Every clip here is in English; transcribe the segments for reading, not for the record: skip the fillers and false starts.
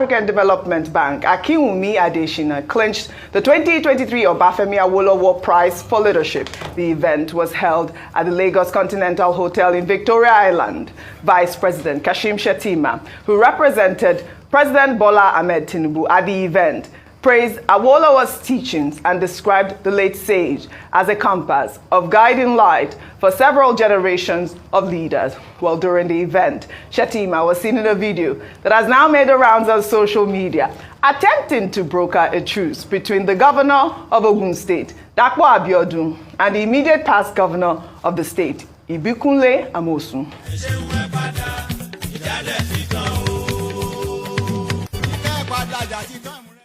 African Development Bank, Akinwumi Adesina, clinched the 2023 Obafemi AWOLOWO Prize for Leadership. The event was held at the Lagos Continental Hotel in Victoria Island. Vice President Kashim Shettima, who represented President Bola Ahmed Tinubu at the event, praised AWOLOWO's teachings and described the late sage as a compass of guiding light for several generations of leaders. Well, during the event, Shetima was seen in a video that has now made the rounds on social media, attempting to broker a truce between the governor of Ogun State, Dapo Abiodun, and the immediate past governor of the state, Ibikunle Amosun.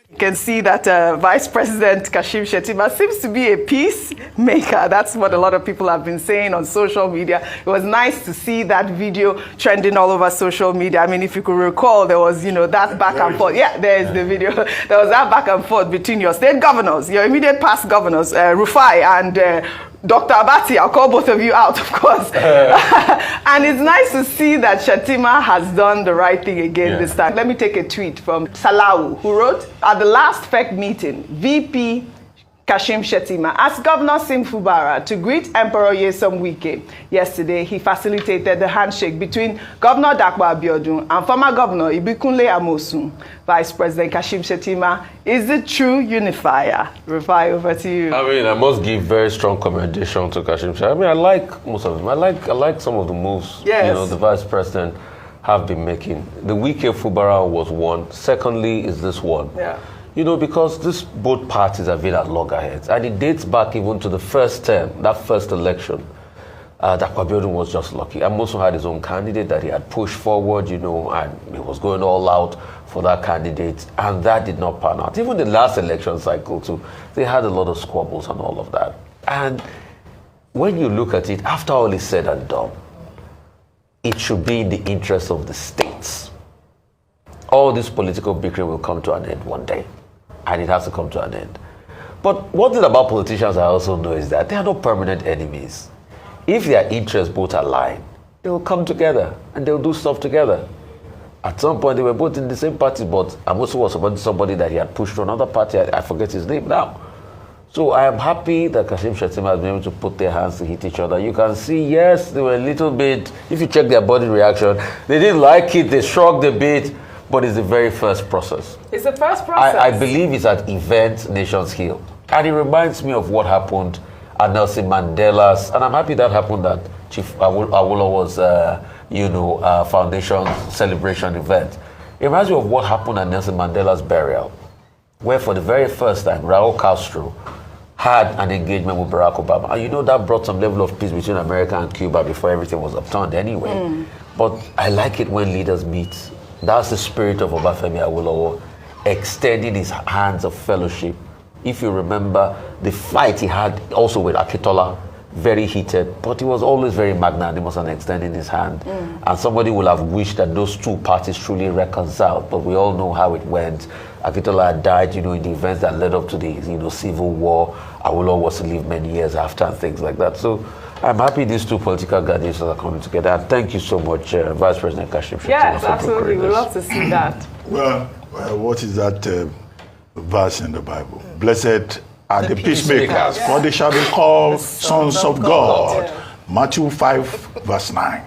You can see that Vice President Kashim Shettima seems to be a peacemaker. That's what a lot of people have been saying on social media. It was nice to see that video trending all over social media. I mean, if you could recall, there was, that back and forth. Yeah, there's the video. There was that back and forth between your state governors, your immediate past governors, Rufai and Dr. Abati. I'll call both of you out, of course. And it's nice to see that Shetima has done the right thing again this time. Let me take a tweet from Salawu, who wrote, at the last FEC meeting, VP Kashim Shettima asked Governor Sim Fubara to greet Emperor Nyesom Wike. Yesterday, he facilitated the handshake between Governor Dapo Abiodun and former Governor Ibikunle Amosun. Vice President Kashim Shettima is the true unifier. Rufai, over to you. I must give very strong commendation to Kashim Shettima. I like most of them. I like some of the moves the Vice President have been making. The Wike Fubara was one. Secondly is this one. Yeah. Because both parties have been at loggerheads, and it dates back even to the first term, that first election. Dapo Abiodun was just lucky. Amosun had his own candidate that he had pushed forward, and he was going all out for that candidate, and that did not pan out. Even the last election cycle too, they had a lot of squabbles and all of that. And when you look at it, after all is said and done, it should be in the interest of the states. All this political bickering will come to an end one day. And it has to come to an end. But one thing about politicians I also know is that they are not permanent enemies. If their interests both align, they will come together and they'll do stuff together. At some point, they were both in the same party, but Amosun was somebody that he had pushed to another party. I forget his name now. So I am happy that Kashim Shettima has been able to put their hands to hit each other. You can see, yes, they were a little bit, if you check their body reaction, they didn't like it, they shrugged a bit. But it's the very first process. It's the first process. I believe it's at Event Nations Hill. And it reminds me of what happened at Nelson Mandela's, and I'm happy that happened at Chief Awolowo's, foundation celebration event. It reminds me of what happened at Nelson Mandela's burial, where for the very first time, Raul Castro had an engagement with Barack Obama. And that brought some level of peace between America and Cuba before everything was upturned anyway. But I like it when leaders meet. That's the spirit of Obafemi Awolowo, extending his hands of fellowship. If you remember the fight he had also with Akitola, very heated, but he was always very magnanimous and extending his hand. And somebody would have wished that those two parties truly reconciled, but we all know how it went. Akitola had died, in the events that led up to the, civil war. Awolowo was to live many years after and things like that. So I'm happy these two political guardians are coming together. And thank you so much, Vice President Kashim Shettima. Yes, absolutely. We'd love to see that. Well, what is that verse in the Bible? Blessed are the peacemakers, for they shall be called sons of God. Matthew 5, verse 9.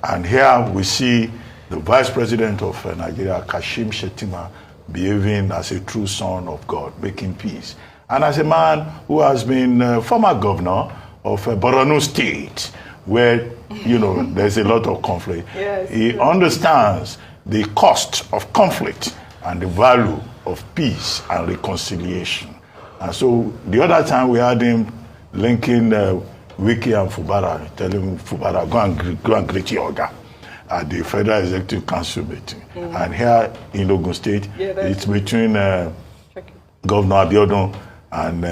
And here we see the Vice President of Nigeria, Kashim Shettima, behaving as a true son of God, making peace. And as a man who has been former governor of Borno State, where, there's a lot of conflict. Yes, he understands the cost of conflict and the value of peace and reconciliation. And so the other time we had him linking Wike and Fubara, telling Fubara, go and greet your Oga at the Federal Executive Council meeting. And here in Ogun State, it's between Governor Abiodun and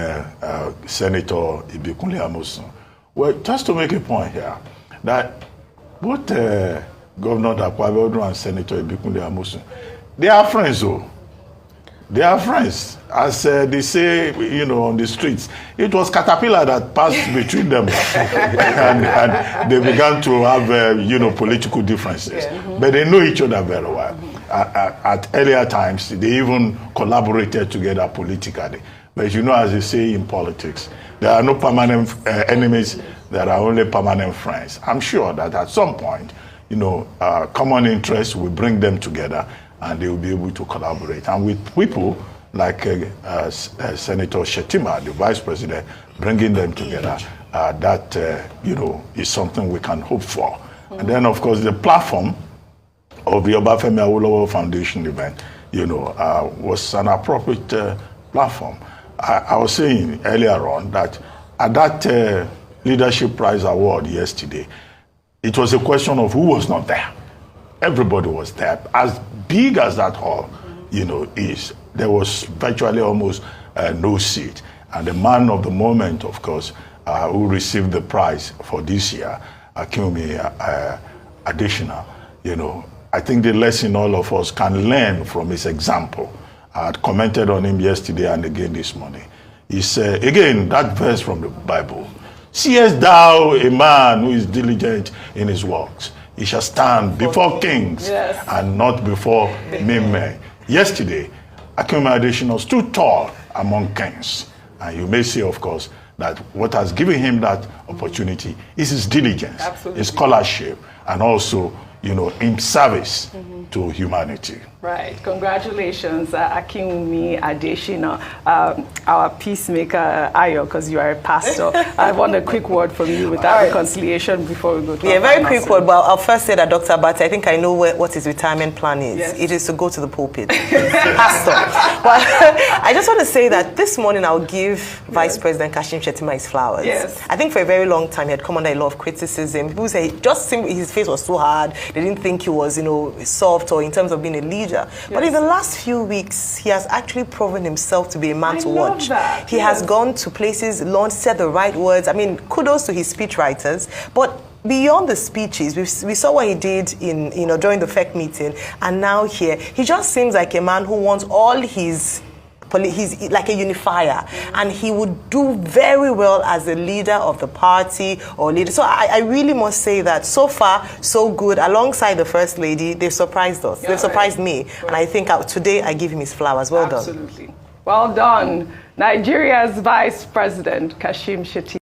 Senator Ibikunle Amosun. Well, just to make a point here, that both Governor Dapo Abiodun and Senator Ibikunle Amosun, they are friends, though. They are friends. As they say, on the streets, it was caterpillar that passed between them. and they began to have, political differences. But they know each other very well. at earlier times, they even collaborated together politically. But you know, as they say in politics, there are no permanent enemies, there are only permanent friends. I'm sure that at some point, you know, common interests will bring them together and they will be able to collaborate. And with people like Senator SHETIMA, the Vice President, bringing them together, that, you know, is something we can hope for. And then, of course, the platform of the Obafemi Awolowo Foundation event, you know, was an appropriate platform. I was saying earlier on that at that Leadership Prize Award yesterday, it was a question of who was not there. Everybody was there. As big as that hall, you know, is, there was virtually almost no seat. And the man of the moment, of course, who received the prize for this year, Akinwumi Adesina, you know, I think the lesson all of us can learn from his example. I had commented on him yesterday and again this morning. He said, again, that verse from the Bible, seest thou a man who is diligent in his works? He shall stand before kings and not before men. Yesterday, Akinwumi Adesina stood tall among kings. And you may say, of course, that what has given him that opportunity is his diligence, his scholarship, and also, you know, in service to humanity. Right. Congratulations, Akinwumi Adesina, our peacemaker, Ayo, because you are a pastor. I want a quick word from you with that reconciliation before we go to very quick word, but I'll first say that Dr. Abati, I think I know what his retirement plan is. Yes. It is to go to the pulpit. Pastor. Well, I just want to say that this morning I'll give Vice President Kashim Shettima his flowers. Yes. I think for a very long time he had come under a lot of criticism. People say just his face was too hard. They didn't think he was, you know, soft or in terms of being a leader. Yes. But in the last few weeks, he has actually proven himself to be a man to watch. He has gone to places, said the right words. I mean, kudos to his speech writers. But beyond the speeches, we saw what he did in, you know, during the FEC meeting, and now here, he just seems like a man who wants all his. He's like a unifier, and he would do very well as a leader of the party or leader. So I really must say that so far, so good. Alongside the First Lady, they've surprised us. They've surprised me. And I think today I give him his flowers. Well done. Absolutely. Well done. Nigeria's Vice President, Kashim Shettima.